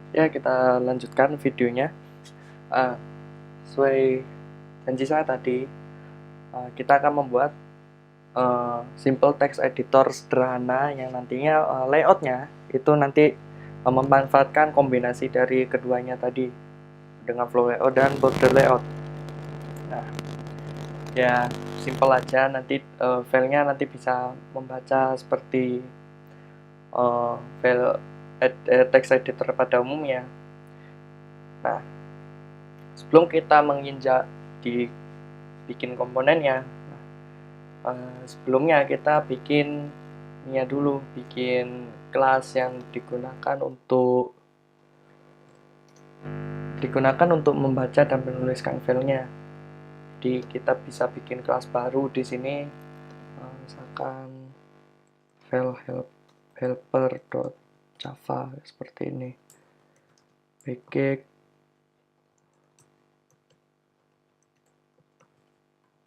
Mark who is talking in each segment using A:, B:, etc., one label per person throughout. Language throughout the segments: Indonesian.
A: Ya, kita lanjutkan videonya. Uh, Sesuai janji saya tadi, kita akan membuat simple text editor sederhana yang nantinya layoutnya itu nanti memanfaatkan kombinasi dari keduanya tadi dengan flow layout dan border layout. Nah, ya simple aja, nanti filenya nanti bisa membaca seperti file text editor pada umumnya. Nah, sebelum kita menginjak di bikin komponennya, sebelumnya kita bikin kelas yang digunakan untuk membaca dan menuliskan filenya. Jadi kita bisa bikin kelas baru di sini, misalkan file helper.java seperti ini. Basic.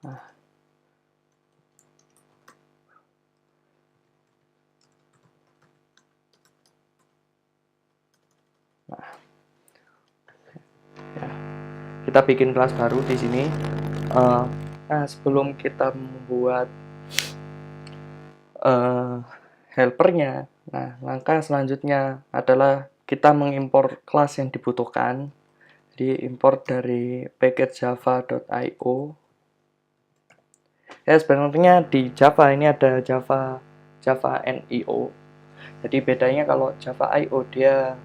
A: Nah, ya, kita bikin kelas baru di sini. Nah, sebelum kita membuat helpernya, nah langkah selanjutnya adalah kita mengimpor kelas yang dibutuhkan. Jadi import dari package java.io. Ya, sebenarnya di Java ini ada Java NIO. Jadi bedanya kalau Java IO dia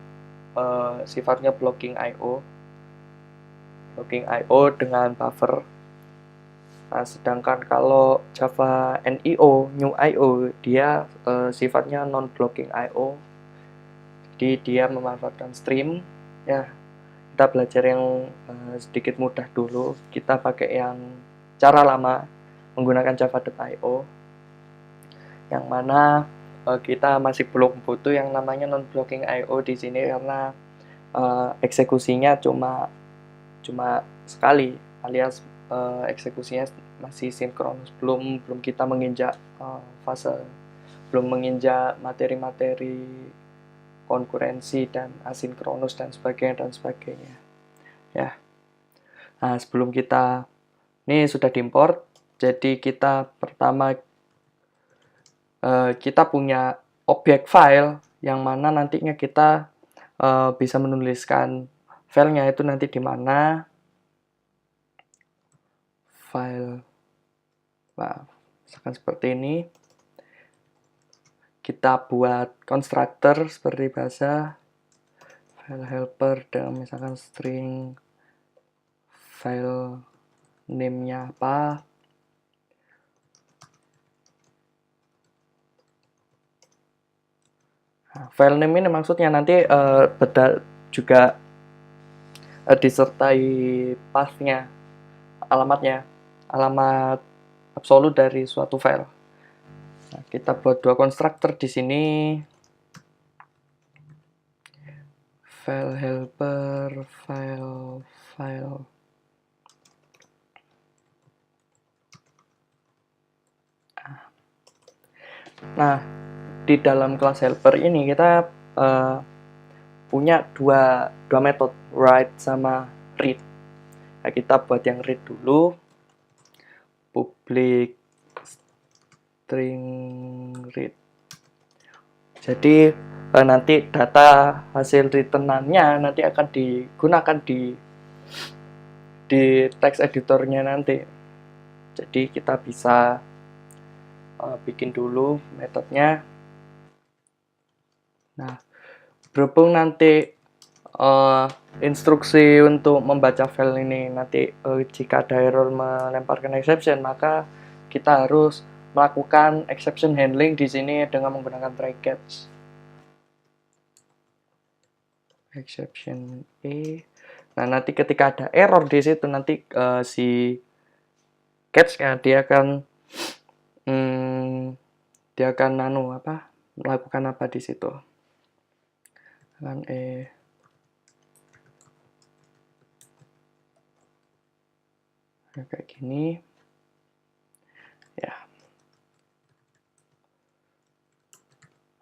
A: sifatnya blocking IO dengan buffer. Nah, sedangkan kalau Java NIO, New IO, dia sifatnya non-blocking IO. Jadi dia memanfaatkan stream. Ya, kita belajar yang sedikit mudah dulu. Kita pakai yang cara lama menggunakan java.io, yang mana kita masih belum butuh yang namanya non-blocking IO di sini karena eksekusinya cuma sekali, alias eksekusinya masih sinkronus, belum kita menginjak fase, belum menginjak materi-materi konkurensi dan asinkronus dan sebagainya ya. Nah, sebelum kita ini sudah diimport, jadi kita pertama kita punya objek file yang mana nantinya kita bisa menuliskan filenya itu nanti di mana. File, nah, misalkan seperti ini, kita buat konstruktor seperti bahasa file helper dan misalkan string file name-nya apa. Nah, file name ini maksudnya nanti juga disertai path-nya, alamat absolut dari suatu file. Nah, kita buat dua konstruktor di sini, file helper, file. Nah, di dalam kelas helper ini kita punya dua metode, write sama read. Nah, kita buat yang read dulu, public string read. Jadi nanti data hasil returnannya nanti akan digunakan di text editornya nanti. Jadi kita bisa bikin dulu metodenya. Nah, berhubung nanti instruksi untuk membaca file ini nanti jika ada error melemparkan exception, maka kita harus melakukan exception handling di sini dengan menggunakan try catch. Exception E. Nah, nanti ketika ada error di situ nanti si catch-nya dia akan melakukan apa di situ. Dengan kayak gini ya.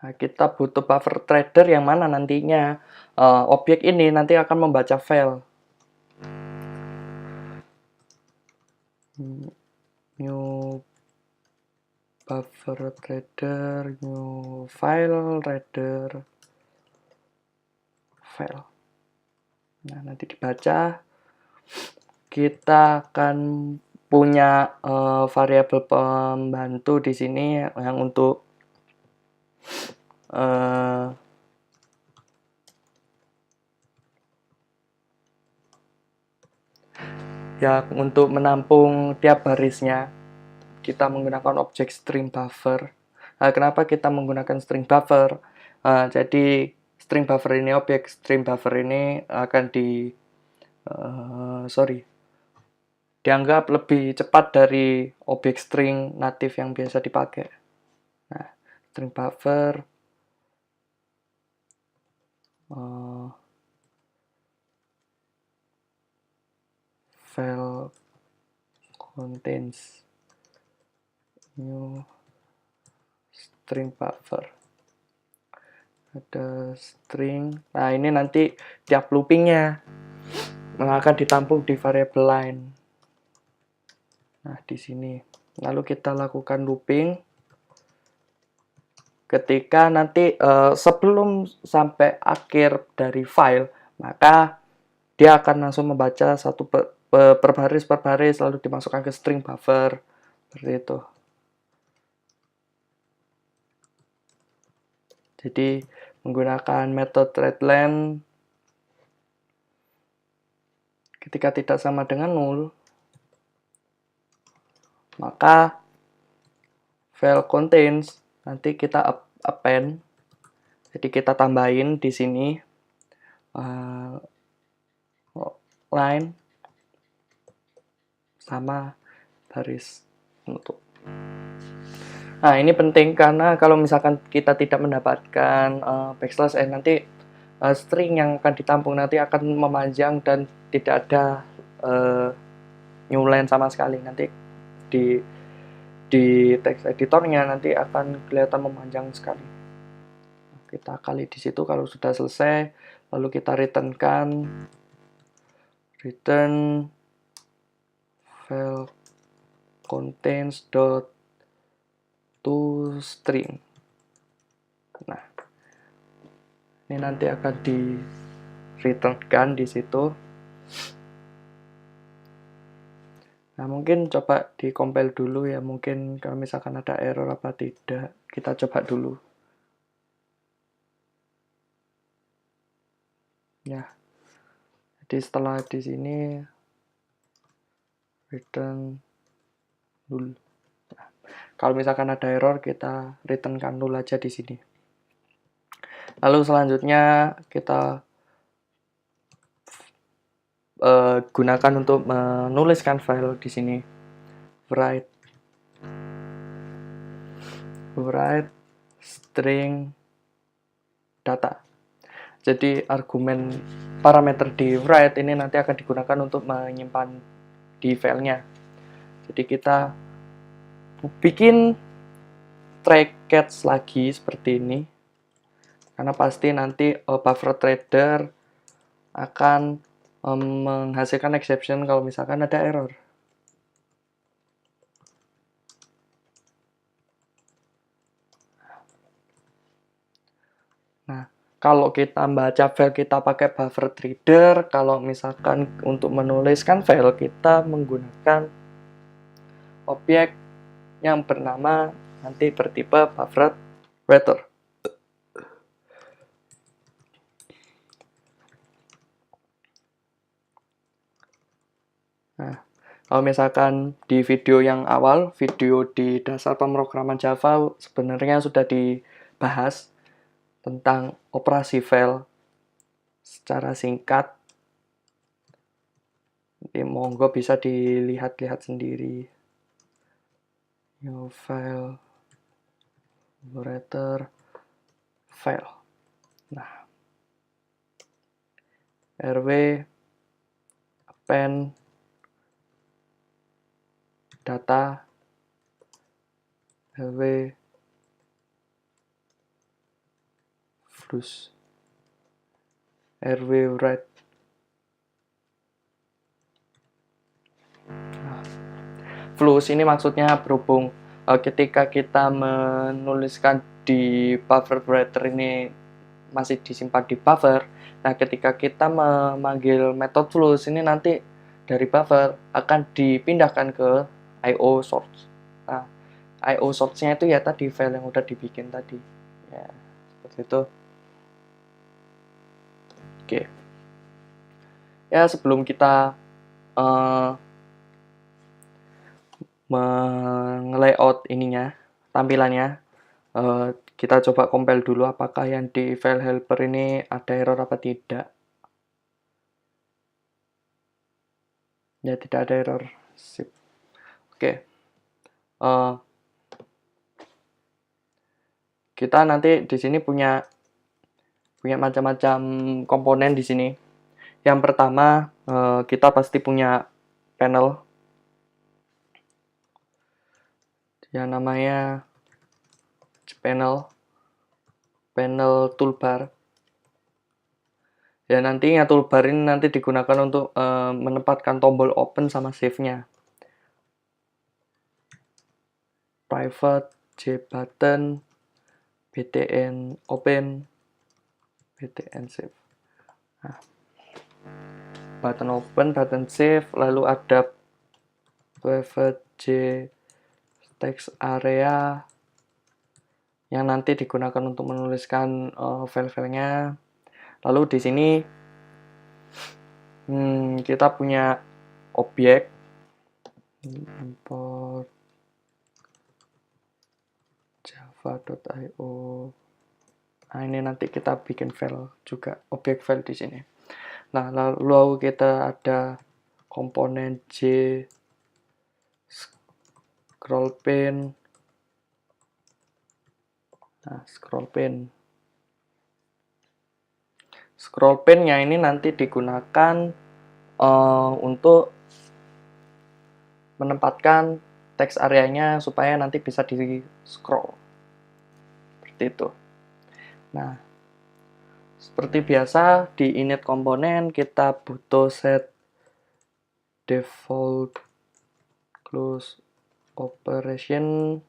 A: Nah, kita butuh buffer trader yang mana nantinya objek ini nanti akan membaca file. New buffer trader, new file reader, file. Nah, nanti dibaca. Kita akan punya variabel pembantu di sini yang untuk ya untuk menampung tiap barisnya kita menggunakan objek string buffer. Nah, kenapa kita menggunakan string buffer? Jadi string buffer ini, objek string buffer ini akan dianggap lebih cepat dari objek string natif yang biasa dipakai. Nah, string buffer file contains new string buffer. Ada string. Nah, ini nanti tiap loopingnya akan ditampung di variabel line. Nah, di sini. Lalu kita lakukan looping. Ketika nanti sebelum sampai akhir dari file, maka dia akan langsung membaca satu per baris lalu dimasukkan ke string buffer. Seperti itu. Jadi menggunakan metode readLength ketika tidak sama dengan 0, maka file contains nanti kita append, jadi kita tambahin di sini line sama baris penutup. Nah, ini penting karena kalau misalkan kita tidak mendapatkan backslash n, nanti string yang akan ditampung nanti akan memanjang dan tidak ada new line sama sekali. Nanti di text editornya nanti akan kelihatan memanjang sekali. Kita kali di situ kalau sudah selesai, lalu kita return file contains dot to string. Nah, ini nanti akan di returnkan di situ. Nah, mungkin coba di-compile dulu ya, mungkin kalau misalkan ada error apa tidak, kita coba dulu. Ya, jadi setelah di sini return null. Nah, kalau misalkan ada error, kita returnkan null aja di sini. Lalu selanjutnya kita gunakan untuk menuliskan file di sini. Write string data. Jadi argumen parameter di write ini nanti akan digunakan untuk menyimpan di filenya. Jadi kita bikin try catch lagi seperti ini, karena pasti nanti buffer trader akan menghasilkan exception kalau misalkan ada error. Nah, kalau kita baca file kita pakai buffer trader, kalau misalkan untuk menuliskan file kita menggunakan objek yang bernama nanti bertipe buffer reader. Nah, kalau misalkan di video yang awal, video di dasar pemrograman Java sebenarnya sudah dibahas tentang operasi file secara singkat. Jadi monggo bisa dilihat-lihat sendiri. New file operator file. Nah, rw append data rw Flux airway rate. Flux ini maksudnya berhubung ketika kita menuliskan di buffer writer ini masih disimpan di buffer. Nah, ketika kita memanggil metode flux ini nanti dari buffer akan dipindahkan ke IO source. Nah, IO source-nya itu ya tadi file yang udah dibikin tadi. Ya, seperti itu. Oke. Ya, sebelum kita meng-layout ininya, tampilannya, kita coba compile dulu apakah yang di file helper ini ada error apa tidak. Ya, tidak ada error. Sip. Oke. Kita nanti di sini punya macam-macam komponen di sini. Yang pertama, kita pasti punya panel yang namanya panel toolbar. Ya, nantinya toolbar ini nanti digunakan untuk menempatkan tombol open sama save-nya. Private, J button, btn open, btn save. Nah, button open, button save, lalu ada private J text area yang nanti digunakan untuk menuliskan file-filenya. Lalu di sini kita punya objek import java.io. Nah, ini nanti kita bikin file juga, objek file di sini. Nah, lalu kita ada komponen J scroll pane. Nah, scroll pane-nya ini nanti digunakan untuk menempatkan text areanya supaya nanti bisa di scroll seperti itu. Nah, seperti biasa di init komponen kita butuh set default close operation,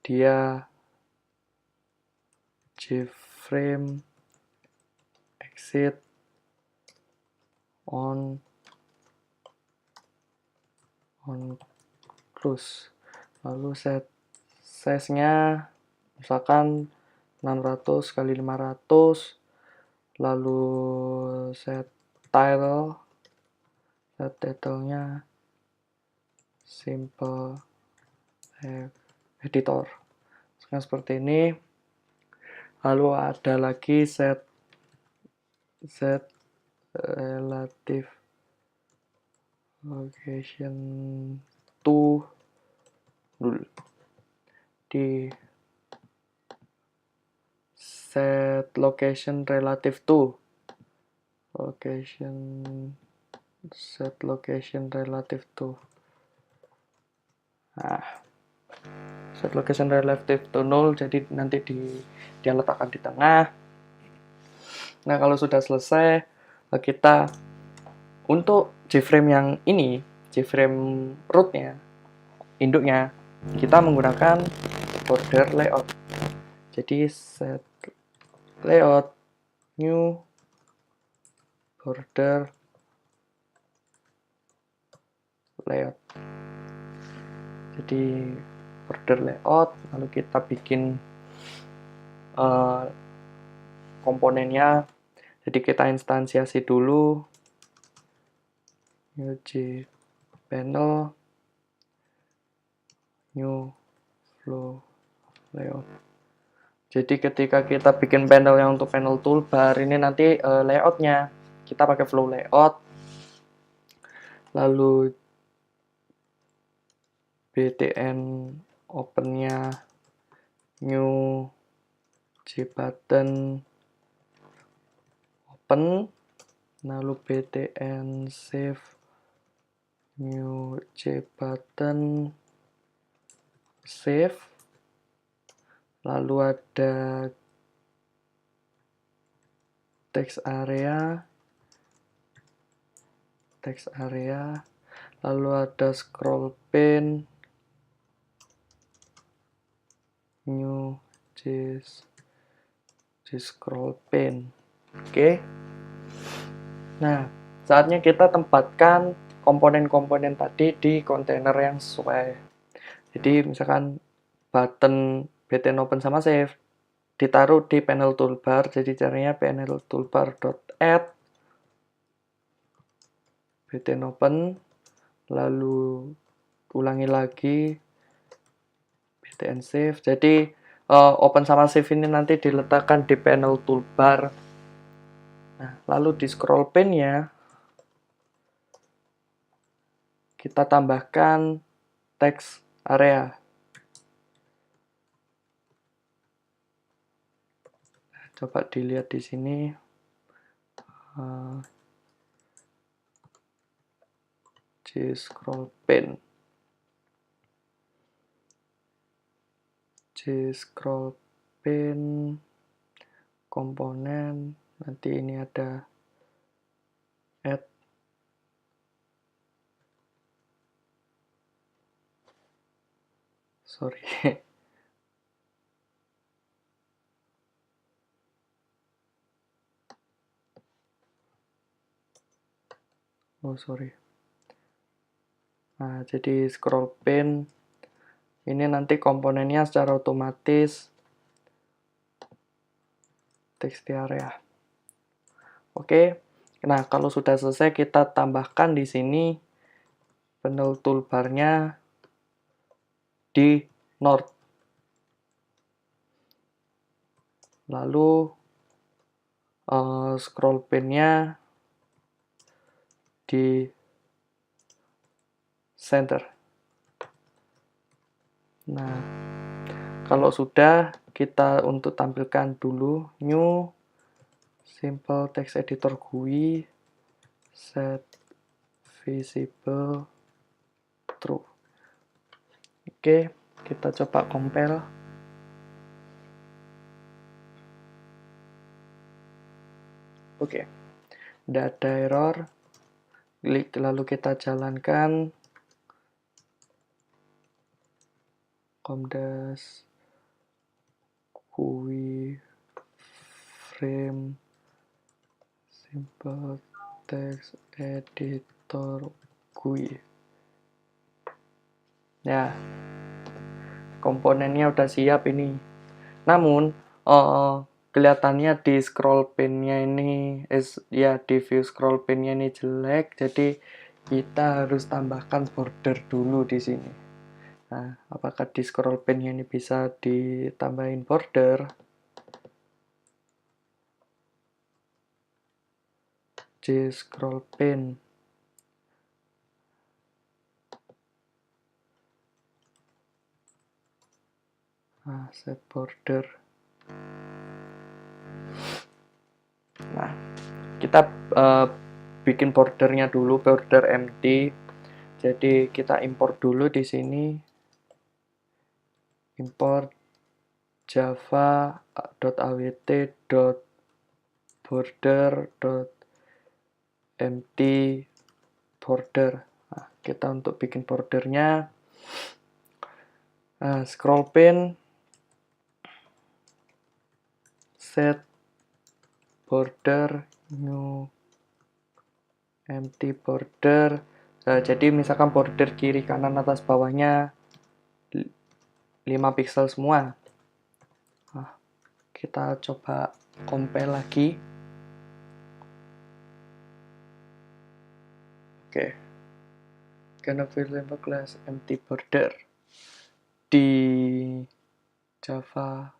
A: dia jframe exit on close, lalu set size-nya misalkan 600 kali 500, lalu set title-nya simple editor. Seperti ini. Lalu ada lagi set relative location to null. Di set location relative to relative to. Nah, set location relative to null, jadi nanti dia letakkan di tengah. Nah, kalau sudah selesai, kita untuk JFrame yang ini, JFrame rootnya, induknya, kita menggunakan border layout. Jadi set layout new border layout. Jadi border layout, lalu kita bikin komponennya. Jadi kita instansiasi dulu new J panel new flow layout. Jadi ketika kita bikin panel yang untuk panel toolbar ini nanti layoutnya kita pakai flow layout, lalu btn opennya new J button open, lalu btn save new J button save, lalu ada text area, lalu ada scroll pane, new scroll pane. Oke. Nah, saatnya kita tempatkan komponen-komponen tadi di kontainer yang sesuai. Jadi misalkan button btn open sama save ditaruh di panel toolbar. Jadi caranya panel toolbar.add btn open, lalu ulangi lagi btn save. Jadi open sama save ini nanti diletakkan di panel toolbar. Nah, lalu di scroll pane-nya kita tambahkan text area. Coba dilihat di sini. Scroll pane. Scroll pane komponen, nanti ini ada add, sorry. Oh sorry. Nah, jadi scroll pane ini nanti komponennya secara otomatis text area. Oke. Nah, kalau sudah selesai kita tambahkan di sini panel toolbarnya di north. Lalu scroll pane-nya di center. Nah, kalau sudah, kita untuk tampilkan dulu new simple text editor GUI set visible true. Oke, kita coba compile. Oke, tidak ada error. Klik, lalu kita jalankan comdas GUI frame simple text editor GUI. Ya, komponennya udah siap ini. Namun kelihatannya di scroll pane-nya ini ya di view scroll pane-nya ini jelek, jadi kita harus tambahkan border dulu di sini. Nah, apakah di scroll pane-nya ini bisa ditambahin border? Di scroll pane. Nah, set border. Nah, kita bikin bordernya dulu, border empty. Jadi kita import dulu di sini. Import java.awt.border.empty border. Nah, kita untuk bikin bordernya scroll pane set border new empty border. Nah, jadi misalkan border kiri kanan atas bawahnya 5 pixel semua. Nah, kita coba compile lagi. Oke. Can available class empty border di Java.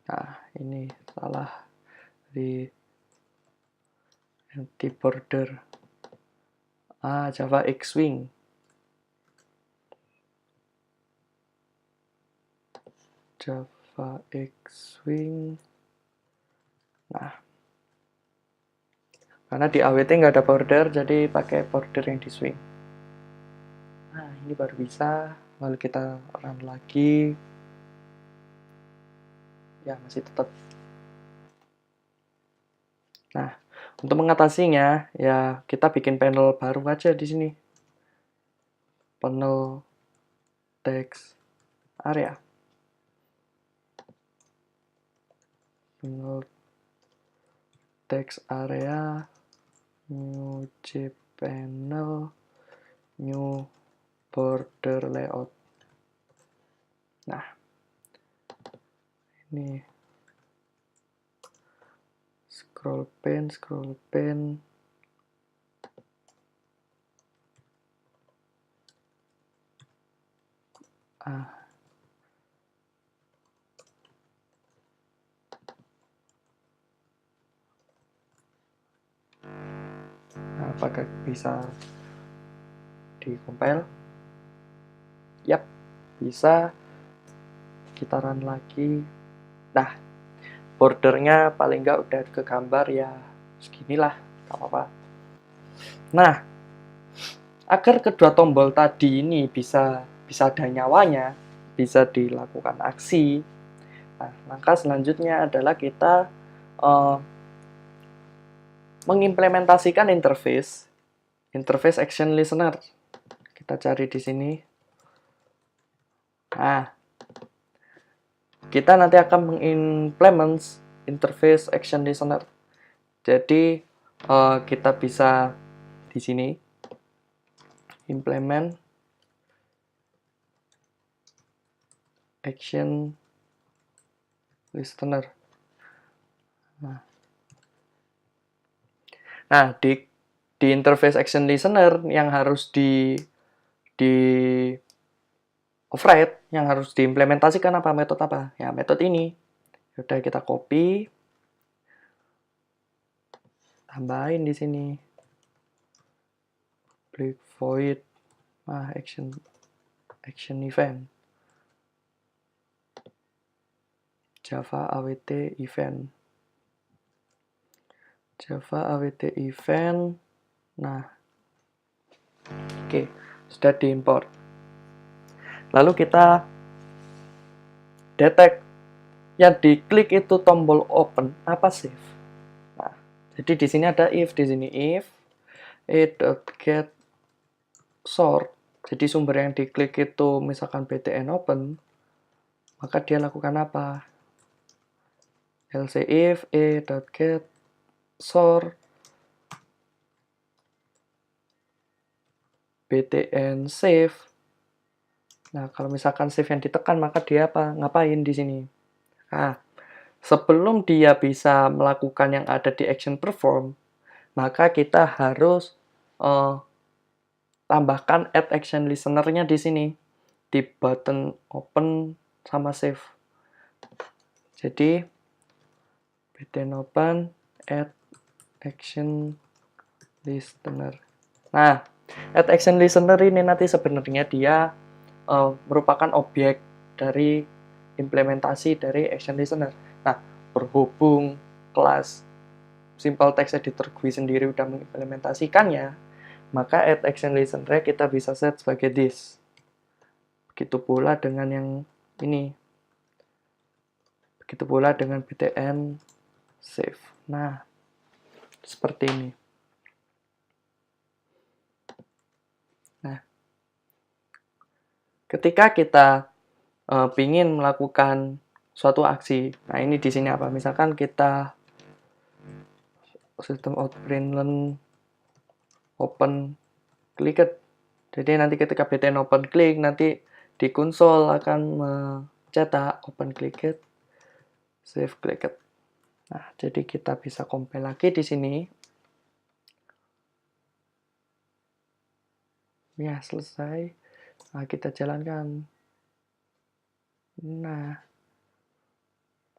A: Nah, ini salah di empty border. Java X-Wing. Java X-Wing. Nah, karena di AWT nggak ada border, jadi pakai border yang di swing. Nah, ini baru bisa. Lalu kita run lagi. Ya, masih tetap Nah, untuk mengatasinya ya kita bikin panel baru aja di sini. Panel text area. Panel text area, new cpanel, new border layout. Nah, ini scroll pane. Nah, apakah bisa di-compile? Yap, bisa. Kita run lagi. Nah, bordernya paling nggak udah ke gambar ya seginilah, nggak apa-apa. Nah, agar kedua tombol tadi ini bisa ada nyawanya, bisa dilakukan aksi. Nah, langkah selanjutnya adalah kita mengimplementasikan interface action listener. Kita cari di sini. Nah, kita nanti akan mengimplement interface action listener. Jadi kita bisa di sini implement action listener. Nah, di interface action listener yang harus di override, yang harus diimplementasikan apa, metode apa? Ya, metode ini. Udah kita copy, tambahin di sini. Public void action event. Java awt event. Nah, oke, sudah diimport. Lalu kita detect yang diklik itu tombol open apa save. Nah, jadi di sini ada if, di sini if a.get sort. Jadi sumber yang diklik itu misalkan btn open, maka dia lakukan apa? Else if a.get sort btn save. Nah, kalau misalkan save yang ditekan, maka dia apa? Ngapain di sini? Nah, sebelum dia bisa melakukan yang ada di action perform, maka kita harus tambahkan add action listener-nya di sini, di button open sama save. Jadi, btn open add action listener. Nah, add action listener ini nanti sebenarnya dia merupakan objek dari implementasi dari action listener. Nah, berhubung kelas simple text editor GUI sendiri udah mengimplementasikannya, maka add action listener kita bisa set sebagai this. Begitu pula dengan yang ini. Begitu pula dengan btn save. Nah, seperti ini. Nah, ketika kita ingin melakukan suatu aksi, nah ini di sini apa? Misalkan kita system out println open clicked. Jadi nanti ketika btn open click, nanti di konsol akan mencetak open clicked, save clicked. Nah, jadi kita bisa compile lagi di sini. Ya, selesai. Nah, kita jalankan. Nah,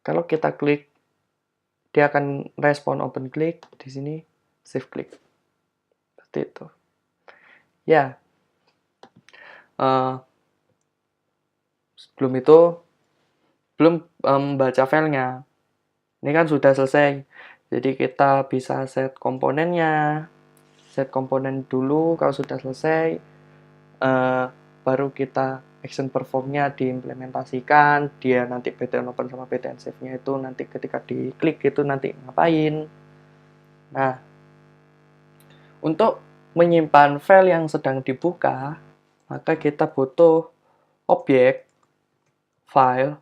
A: kalau kita klik, dia akan respon open click di sini, save click. Seperti itu. Ya, sebelum itu belum membaca filenya. Ini kan sudah selesai. Jadi kita bisa set komponennya, set komponen dulu. Kalau sudah selesai, baru kita action performnya diimplementasikan. Dia nanti btn open sama btn save-nya itu nanti ketika diklik itu nanti ngapain. Nah, untuk menyimpan file yang sedang dibuka, maka kita butuh objek file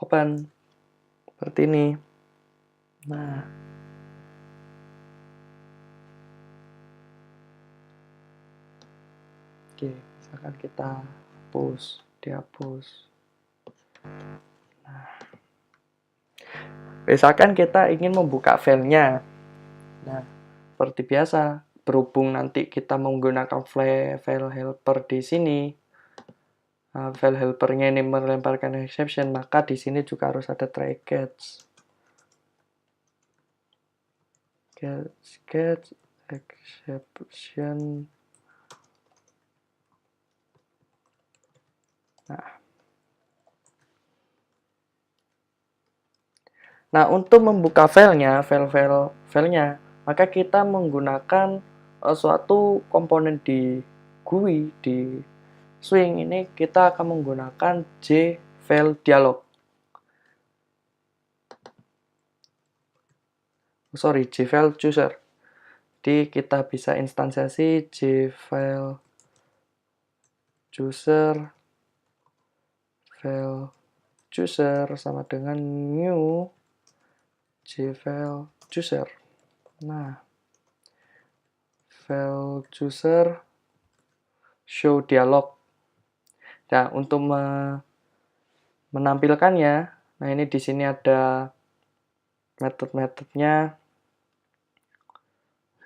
A: open seperti ini. Nah, oke, misalkan kita dihapus. Nah, misalkan kita ingin membuka filenya. Nah, seperti biasa, berhubung nanti kita menggunakan file helper di sini, file helpernya ini melemparkan exception, maka di sini juga harus ada try catch exception. Nah, untuk membuka filenya, maka kita menggunakan suatu komponen di GUI, di Swing ini kita akan menggunakan jfile dialog. Jfile chooser. Jadi kita bisa instansiasi jfile chooser file chooser sama dengan new jfile chooser. Nah, file chooser show dialog. Nah, untuk menampilkannya, nah ini di sini ada metode-metodenya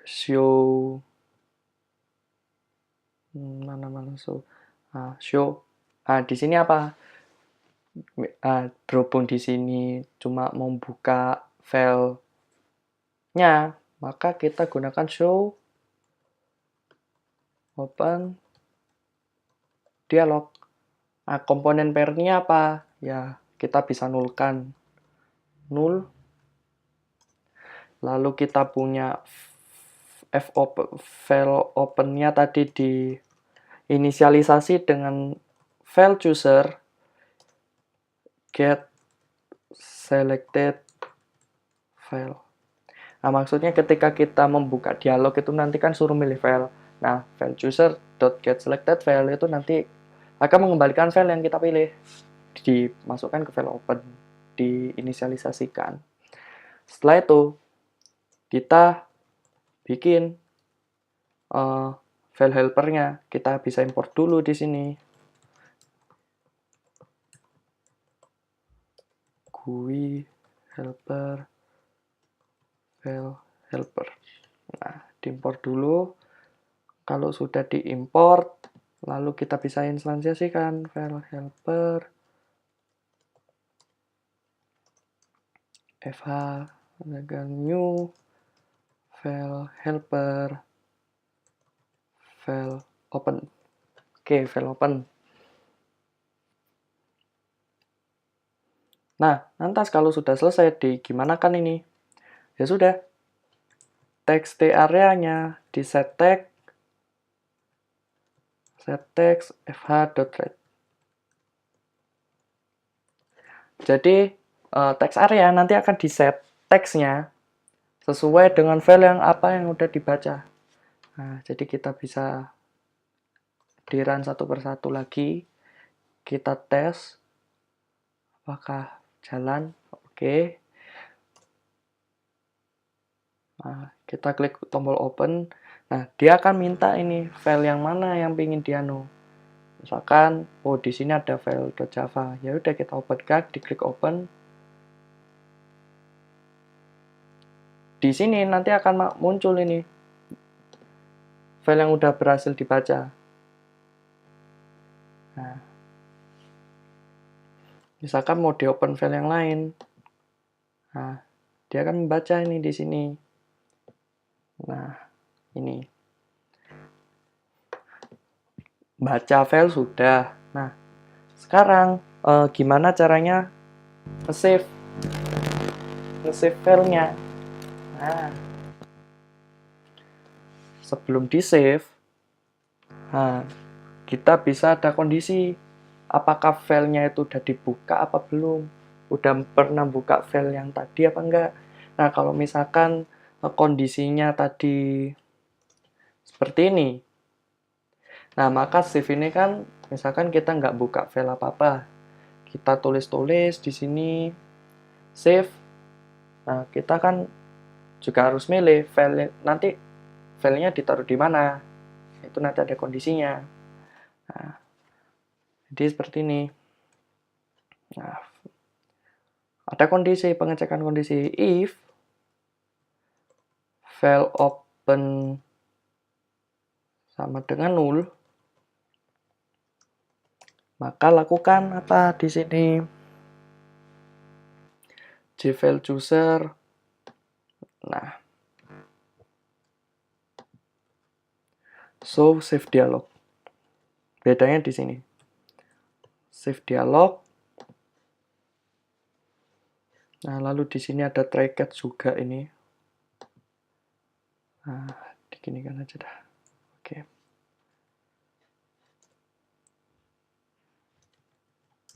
A: show show. Di sini apa? Berhubung di sini cuma membuka filenya, maka kita gunakan show open dialog. Komponen pair-nya apa? Ya, kita bisa nulkan null. Lalu kita punya file open-nya tadi diinisialisasi dengan file chooser get selected file. Nah, maksudnya ketika kita membuka dialog itu nanti kan suruh milih file. Nah, file chooser.get selected file itu nanti akan mengembalikan file yang kita pilih, dimasukkan ke file open, diinisialisasikan. Setelah itu, kita bikin file helpernya. Kita bisa import dulu di sini. GUI helper file helper. Nah, diimport dulu. Kalau sudah diimport, lalu kita bisa instansiasikan file helper fh dengan new file helper file open. Oke, file open. Nah, lantas kalau sudah selesai, gimana kan ini? Ya sudah, text area-nya di set text fh.read. Jadi, text area nanti akan di set text-nya sesuai dengan file yang udah dibaca. Nah, jadi kita bisa di-run satu persatu lagi. Kita tes apakah jalan. Oke. Nah, kita klik tombol open. Nah, dia akan minta ini file yang mana yang ingin dianu. Misalkan, di sini ada file .java. Ya udah kita openkan, diklik open. Di sini nanti akan muncul ini file yang udah berhasil dibaca. Nah, misalkan mau di open file yang lain. Nah, dia akan membaca ini di sini. Nah, ini. Baca file sudah. Nah, sekarang gimana caranya nge-save filenya? Nah, sebelum di-save, kita bisa ada kondisi apakah filenya itu udah dibuka apa belum, udah pernah buka file yang tadi apa enggak. Nah, kalau misalkan kondisinya tadi seperti ini, nah maka save ini kan misalkan kita nggak buka file apa-apa, kita tulis-tulis di sini save. Nah, kita kan juga harus milih file nanti filenya ditaruh di mana. Itu nanti ada kondisinya. Nah, jadi seperti ini. Nah, ada kondisi pengecekan kondisi if file open sama dengan null, maka lakukan apa di sini? Jfile chooser. Nah, show save dialog. Bedanya di sini. Save dialog. Nah, lalu di sini ada try catch juga ini. Nah, diginikan aja dah. Oke.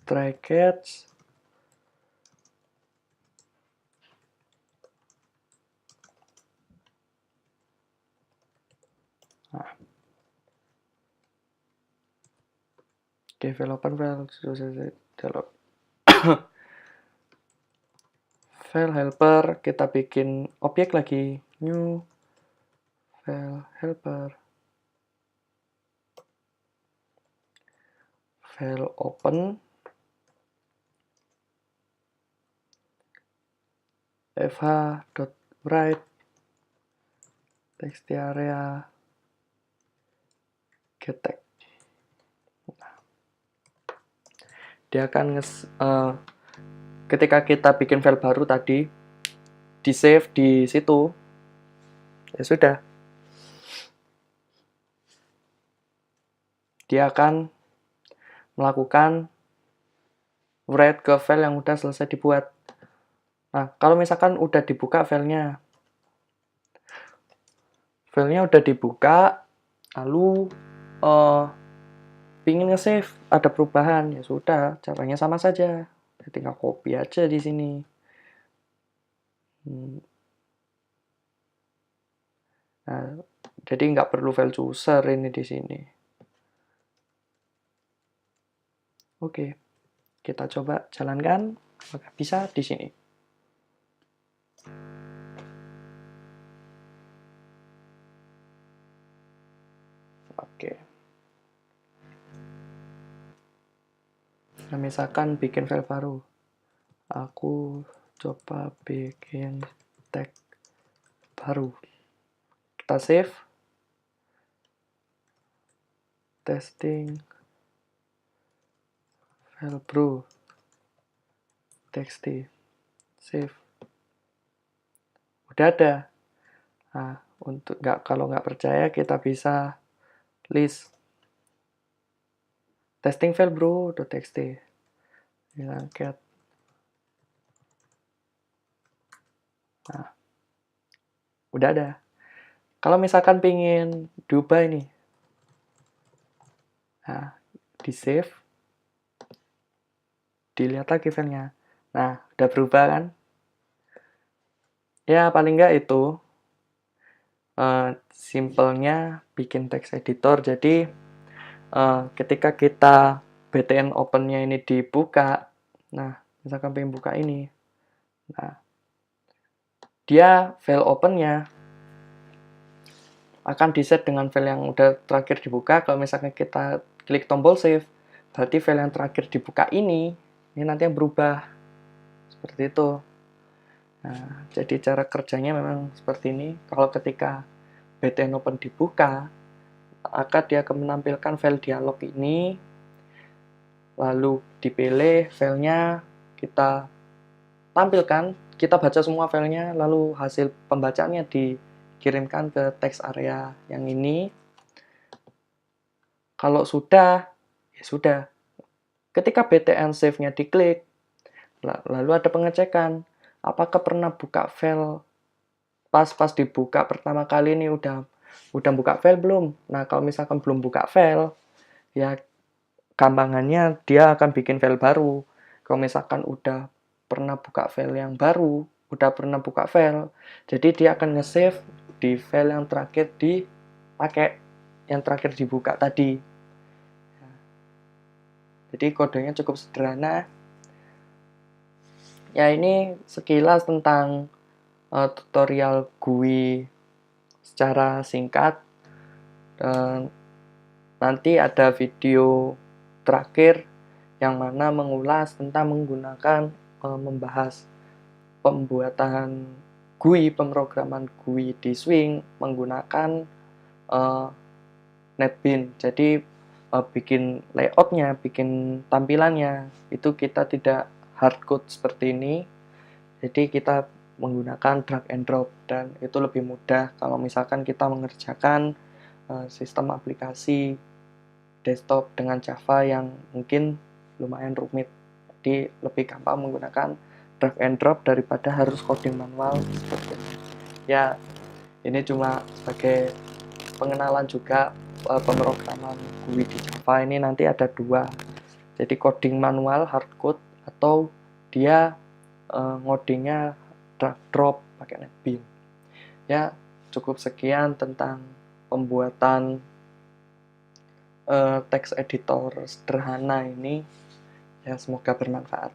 A: Try catch. Nah. Oke, file open file dialog. File helper, kita bikin objek lagi. New file helper. File open. fh.write text area get tag. Dia akan ketika kita bikin file baru tadi di save di situ, ya sudah, dia akan melakukan write ke file yang udah selesai dibuat. Nah, kalau misalkan udah dibuka filenya udah dibuka, lalu pingin nge-save, ada perubahan, ya sudah, caranya sama saja. Tinggal copy aja di sini. Nah, jadi nggak perlu file chooser ini di sini. Oke, kita coba jalankan. Apakah bisa di sini? Oke. Nah, misalkan bikin file baru. Aku coba bikin tag baru. Kita save. Testing. File bro. txt. Save. Udah ada. Nah, kalau nggak percaya kita bisa list testing file bro.txt. Bilang cat. Nah, udah ada. Kalau misalkan pingin diubah ini, nah, di save, dilihat lagi filenya. Nah, udah berubah kan? Ya, paling nggak itu simpelnya bikin text editor. Jadi, ketika kita btn open-nya ini dibuka, nah, misalkan pengen buka ini, nah, dia file open-nya akan diset dengan file yang udah terakhir dibuka. Kalau misalkan kita klik tombol save, berarti file yang terakhir dibuka ini nanti yang berubah. Seperti itu. Nah, jadi cara kerjanya memang seperti ini. Kalau ketika btn open dibuka, maka dia akan menampilkan file dialog ini, lalu dipilih filenya, kita tampilkan, kita baca semua filenya, lalu hasil pembacaannya dikirimkan ke text area yang ini. Kalau sudah, ya sudah. Ketika btn save-nya diklik, lalu ada pengecekan, apakah pernah buka file pas dibuka pertama kali ini udah buka file belum? Nah, kalau misalkan belum buka file, ya gampangannya dia akan bikin file baru. Kalau misalkan udah pernah buka file yang baru, udah pernah buka file, jadi dia akan nge-save di file yang terakhir dipakai, yang terakhir dibuka tadi. Jadi kodenya cukup sederhana. Ya, ini sekilas tentang tutorial GUI secara singkat. Dan nanti ada video terakhir yang mana mengulas tentang menggunakan membahas pembuatan GUI, pemrograman GUI di Swing menggunakan NetBeans. Jadi bikin layoutnya, bikin tampilannya itu kita tidak hardcode seperti ini. Jadi kita menggunakan drag and drop, dan itu lebih mudah kalau misalkan kita mengerjakan sistem aplikasi desktop dengan Java yang mungkin lumayan rumit. Jadi lebih gampang menggunakan drag and drop daripada harus coding manual seperti ini. Ya, ini cuma sebagai pengenalan juga pemrograman GUI di Java ini nanti ada dua. Jadi coding manual hardcode atau dia ngodingnya drag drop pakai NetBeans. Ya, cukup sekian tentang pembuatan text editor sederhana ini. Ya, semoga bermanfaat.